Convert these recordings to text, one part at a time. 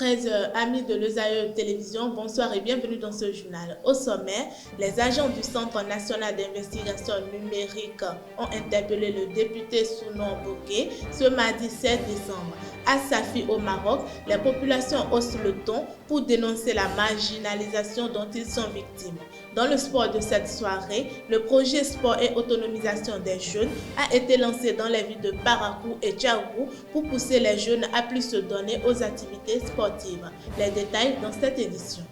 Très amis de l'ESAE Télévision, bonsoir et bienvenue dans ce journal. Au sommet, les agents du Centre national d'investigation numérique ont interpellé le député Sounon Bokeh ce mardi 7 décembre. À Safi au Maroc, les populations haussent le ton pour dénoncer la marginalisation dont ils sont victimes. Dans le sport de cette soirée, le projet Sport et autonomisation des jeunes a été lancé dans les villes de Parakou et Tchaougou pour pousser les jeunes à plus se donner aux activités sportives. Les détails dans cette édition.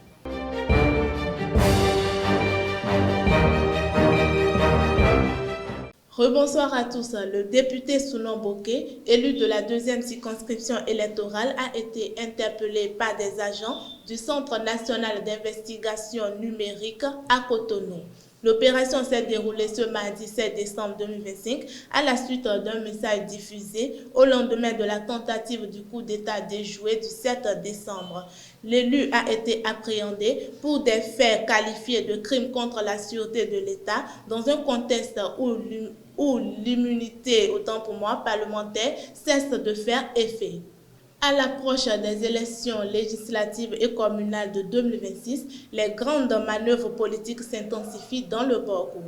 Rebonsoir à tous. Le député Sounon Bokeh, élu de la deuxième circonscription électorale, a été interpellé par des agents du Centre national d'investigation numérique à Cotonou. L'opération s'est déroulée ce mardi 7 décembre 2025 à la suite d'un message diffusé au lendemain de la tentative du coup d'État déjoué du 7 décembre. L'élu a été appréhendé pour des faits qualifiés de crimes contre la sûreté de l'État dans un contexte où l'immunité, autant pour moi, parlementaire cesse de faire effet. À l'approche des élections législatives et communales de 2026, les grandes manœuvres politiques s'intensifient dans le Borgou.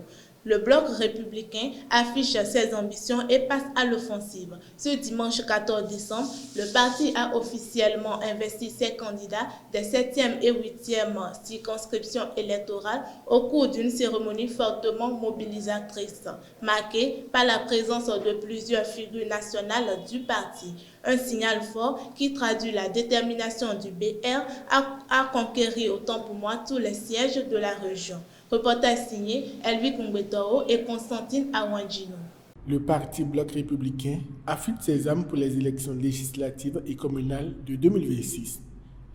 Le bloc républicain affiche ses ambitions et passe à l'offensive. Ce dimanche 14 décembre, le parti a officiellement investi ses candidats des 7e et 8e circonscriptions électorales au cours d'une cérémonie fortement mobilisatrice, marquée par la présence de plusieurs figures nationales du parti. Un signal fort qui traduit la détermination du BR à conquérir autant pour moi tous les sièges de la région. Reportage signé Elvi Kumbetoro et Constantine Awandjino. Le parti Bloc républicain affûte ses armes pour les élections législatives et communales de 2026.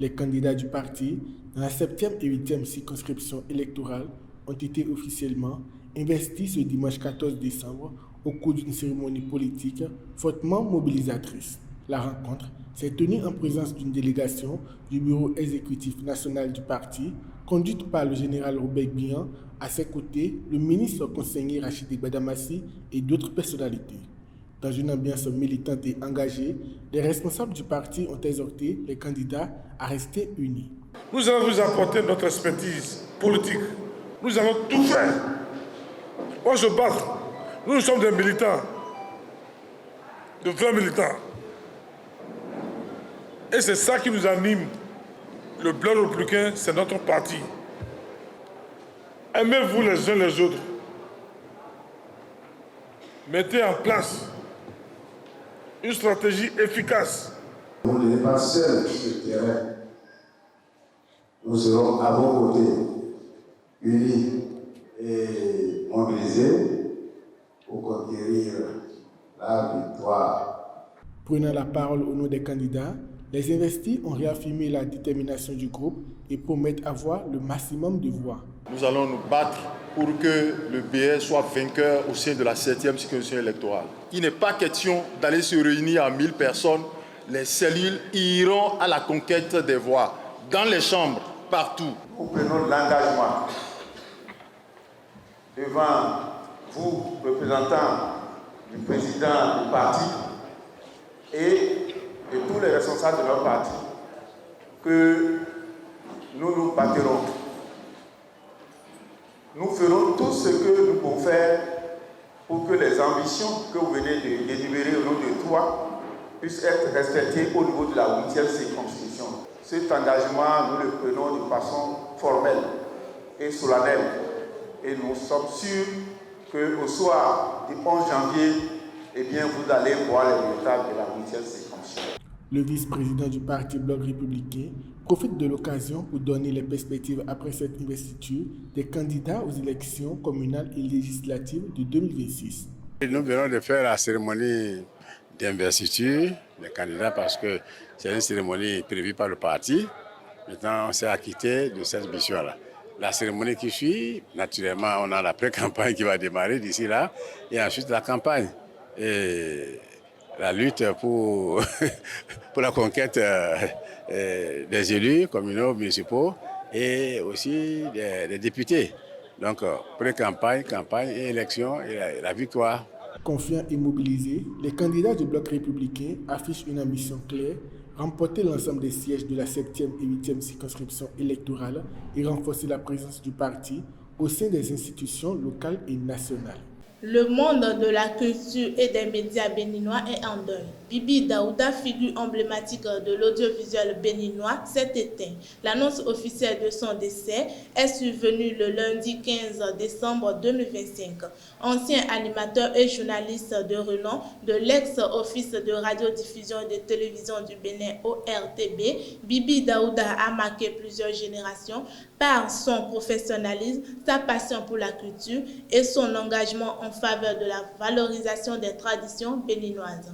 Les candidats du parti dans la 7e et 8e circonscription électorale ont été officiellement investis ce dimanche 14 décembre au cours d'une cérémonie politique fortement mobilisatrice. La rencontre s'est tenue en présence d'une délégation du bureau exécutif national du parti, conduite par le général Robert Bihan, à ses côtés le ministre conseiller Rachidi Badamassi et d'autres personnalités. Dans une ambiance militante et engagée, les responsables du parti ont exhorté les candidats à rester unis. Nous allons vous apporter notre expertise politique. Nous allons tout faire. Moi je bats. Nous sommes des militants, de vrais militants. Et c'est ça qui nous anime. Le Bloc républicain, c'est notre parti. Aimez-vous les uns les autres. Mettez en place une stratégie efficace. Vous n'êtes pas seul sur le terrain. Nous serons à vos côtés, unis et mobilisés pour conquérir la victoire. Prenant la parole au nom des candidats, les investis ont réaffirmé la détermination du groupe et promettent avoir le maximum de voix. Nous allons nous battre pour que le BR soit vainqueur au sein de la 7e circonscription électorale. Il n'est pas question d'aller se réunir à 1000 personnes. Les cellules iront à la conquête des voix, dans les chambres, partout. Nous prenons l'engagement devant vous, représentants du président du parti et de tous les responsables de notre parti, que nous nous battrons. Nous ferons tout ce que nous pouvons faire pour que les ambitions que vous venez de délibérer au nom de toi puissent être respectées au niveau de la 8e circonscription. Cet engagement, nous le prenons de façon formelle et solennelle. Et nous sommes sûrs qu'au soir du 11 janvier, vous allez voir les résultats de la 8e circonscription. Le vice-président du parti Bloc républicain profite de l'occasion pour donner les perspectives après cette investiture des candidats aux élections communales et législatives de 2026. Nous venons de faire la cérémonie d'investiture des candidats parce que c'est une cérémonie prévue par le parti. Maintenant, on s'est acquitté de cette mission-là. La cérémonie qui suit, naturellement, on a la pré-campagne qui va démarrer d'ici là, et ensuite la campagne. Et la lutte pour la conquête des élus communaux, municipaux et aussi des députés. Donc, pré-campagne, campagne et élection et la victoire. Confiants et mobilisés, les candidats du Bloc républicain affichent une ambition claire remporter l'ensemble des sièges de la 7e et 8e circonscription électorale et renforcer la présence du parti au sein des institutions locales et nationales. Le monde de la culture et des médias béninois est en deuil. Bibi Daouda, figure emblématique de l'audiovisuel béninois, s'est éteint. L'annonce officielle de son décès est survenue le lundi 15 décembre 2025. Ancien animateur et journaliste de renom de l'ex-office de radiodiffusion et de télévision du Bénin ORTB, Bibi Daouda a marqué plusieurs générations par son professionnalisme, sa passion pour la culture et son engagement en faveur de la valorisation des traditions béninoises.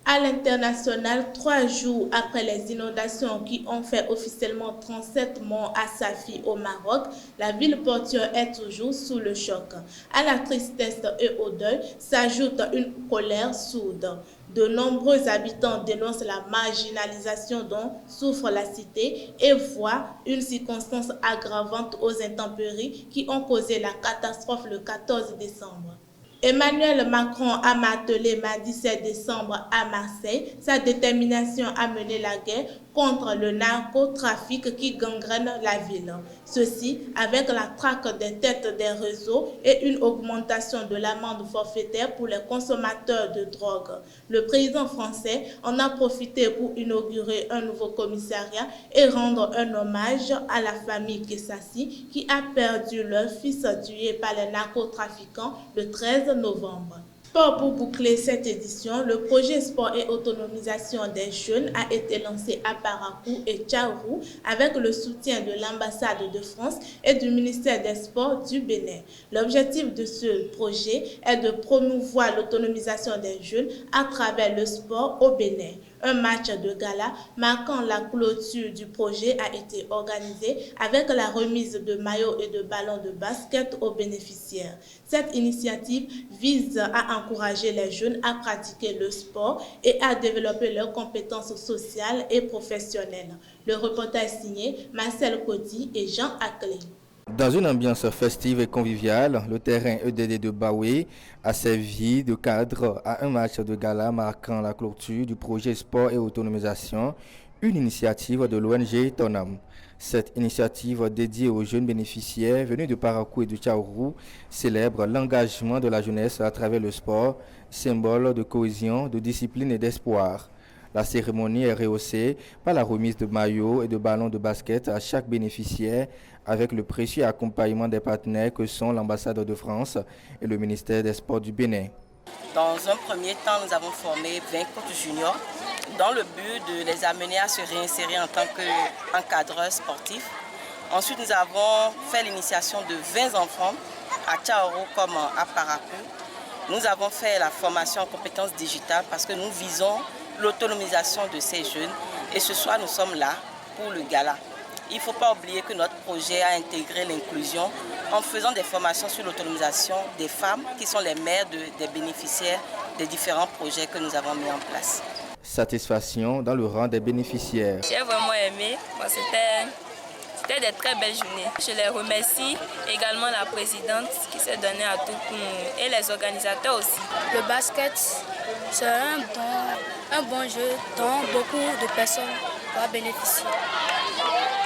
À l'international, 3 jours après les inondations qui ont fait officiellement 37 morts à Safi au Maroc, la ville portuaire est toujours sous le choc. À la tristesse et au deuil s'ajoute une colère sourde. De nombreux habitants dénoncent la marginalisation dont souffre la cité et voient une circonstance aggravante aux intempéries qui ont causé la catastrophe le 14 décembre. Emmanuel Macron a martelé mardi 7 décembre à Marseille sa détermination à mener la guerre contre le narcotrafic qui gangrène la ville. Ceci avec la traque des têtes des réseaux et une augmentation de l'amende forfaitaire pour les consommateurs de drogue. Le président français en a profité pour inaugurer un nouveau commissariat et rendre un hommage à la famille Kessassi qui a perdu leur fils tué par les narcotrafiquants le 13 novembre. Pour boucler cette édition, le projet Sport et autonomisation des jeunes a été lancé à Parakou et Tchaourou avec le soutien de l'ambassade de France et du ministère des Sports du Bénin. L'objectif de ce projet est de promouvoir l'autonomisation des jeunes à travers le sport au Bénin. Un match de gala marquant la clôture du projet a été organisé avec la remise de maillots et de ballons de basket aux bénéficiaires. Cette initiative vise à encourager les jeunes à pratiquer le sport et à développer leurs compétences sociales et professionnelles. Le reportage signé Marcel Coty et Jean Aclé. Dans une ambiance festive et conviviale, le terrain EDD de Baoué a servi de cadre à un match de gala marquant la clôture du projet Sport et autonomisation, une initiative de l'ONG Tonam. Cette initiative dédiée aux jeunes bénéficiaires venus de Parakou et de Tchaourou célèbre l'engagement de la jeunesse à travers le sport, symbole de cohésion, de discipline et d'espoir. La cérémonie est rehaussée par la remise de maillots et de ballons de basket à chaque bénéficiaire avec le précieux accompagnement des partenaires que sont l'ambassade de France et le ministère des Sports du Bénin. Dans un premier temps, nous avons formé 20 coachs juniors dans le but de les amener à se réinsérer en tant qu'encadreurs sportifs. Ensuite, nous avons fait l'initiation de 20 enfants à Tchaourou comme à Parakou. Nous avons fait la formation en compétences digitales parce que nous visons l'autonomisation de ces jeunes et ce soir nous sommes là pour le gala. Il ne faut pas oublier que notre projet a intégré l'inclusion en faisant des formations sur l'autonomisation des femmes qui sont les mères des bénéficiaires des différents projets que nous avons mis en place. Satisfaction dans le rang des bénéficiaires. J'ai vraiment aimé, c'était des très belles journées. Je les remercie également la présidente qui s'est donnée à tout pour nous et les organisateurs aussi. Le basket, c'est un bon jeu dont beaucoup de personnes doivent bénéficier.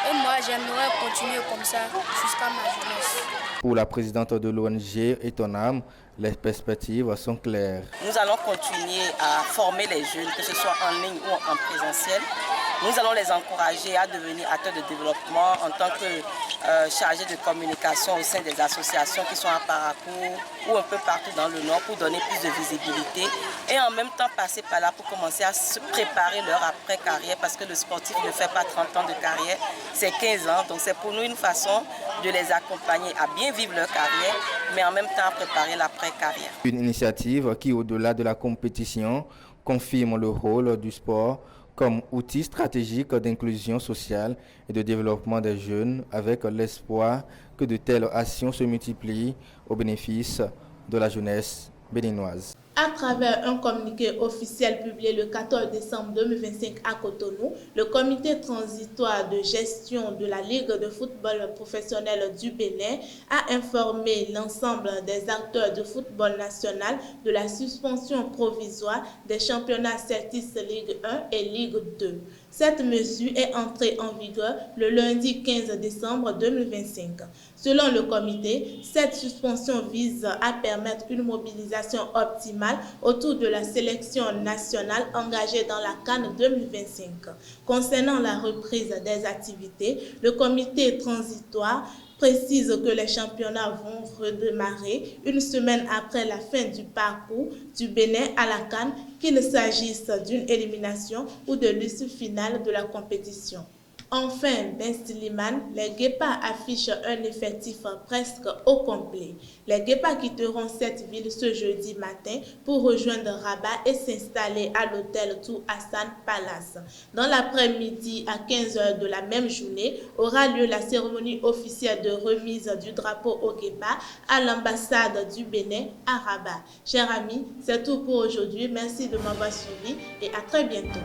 Et moi, j'aimerais continuer comme ça jusqu'à ma jeunesse. Pour la présidente de l'ONG Etonam, les perspectives sont claires. Nous allons continuer à former les jeunes, que ce soit en ligne ou en présentiel. Nous allons les encourager à devenir acteurs de développement en tant que chargés de communication au sein des associations qui sont à Parakou ou un peu partout dans le Nord pour donner plus de visibilité et en même temps passer par là pour commencer à se préparer leur après-carrière parce que le sportif ne fait pas 30 ans de carrière, c'est 15 ans. Donc c'est pour nous une façon de les accompagner à bien vivre leur carrière mais en même temps à préparer l'après-carrière. Une initiative qui, au-delà de la compétition, confirme le rôle du sport comme outil stratégique d'inclusion sociale et de développement des jeunes avec l'espoir que de telles actions se multiplient au bénéfice de la jeunesse béninoise. À travers un communiqué officiel publié le 14 décembre 2025 à Cotonou, le comité transitoire de gestion de la Ligue de football professionnel du Bénin a informé l'ensemble des acteurs de football national de la suspension provisoire des championnats Certis Ligue 1 et Ligue 2. Cette mesure est entrée en vigueur le lundi 15 décembre 2025. Selon le comité, cette suspension vise à permettre une mobilisation optimale autour de la sélection nationale engagée dans la CAN 2025. Concernant la reprise des activités, le comité transitoire précise que les championnats vont redémarrer une semaine après la fin du parcours du Bénin à la CAN, qu'il s'agisse d'une élimination ou de l'issue finale de la compétition. Enfin, Ben Stiliman, les Guépards affichent un effectif presque au complet. Les Guépards quitteront cette ville ce jeudi matin pour rejoindre Rabat et s'installer à l'hôtel Tour Hassan Palace. Dans l'après-midi, à 15h de la même journée, aura lieu la cérémonie officielle de remise du drapeau aux Guépards à l'ambassade du Bénin à Rabat. Chers amis, c'est tout pour aujourd'hui. Merci de m'avoir suivi et à très bientôt.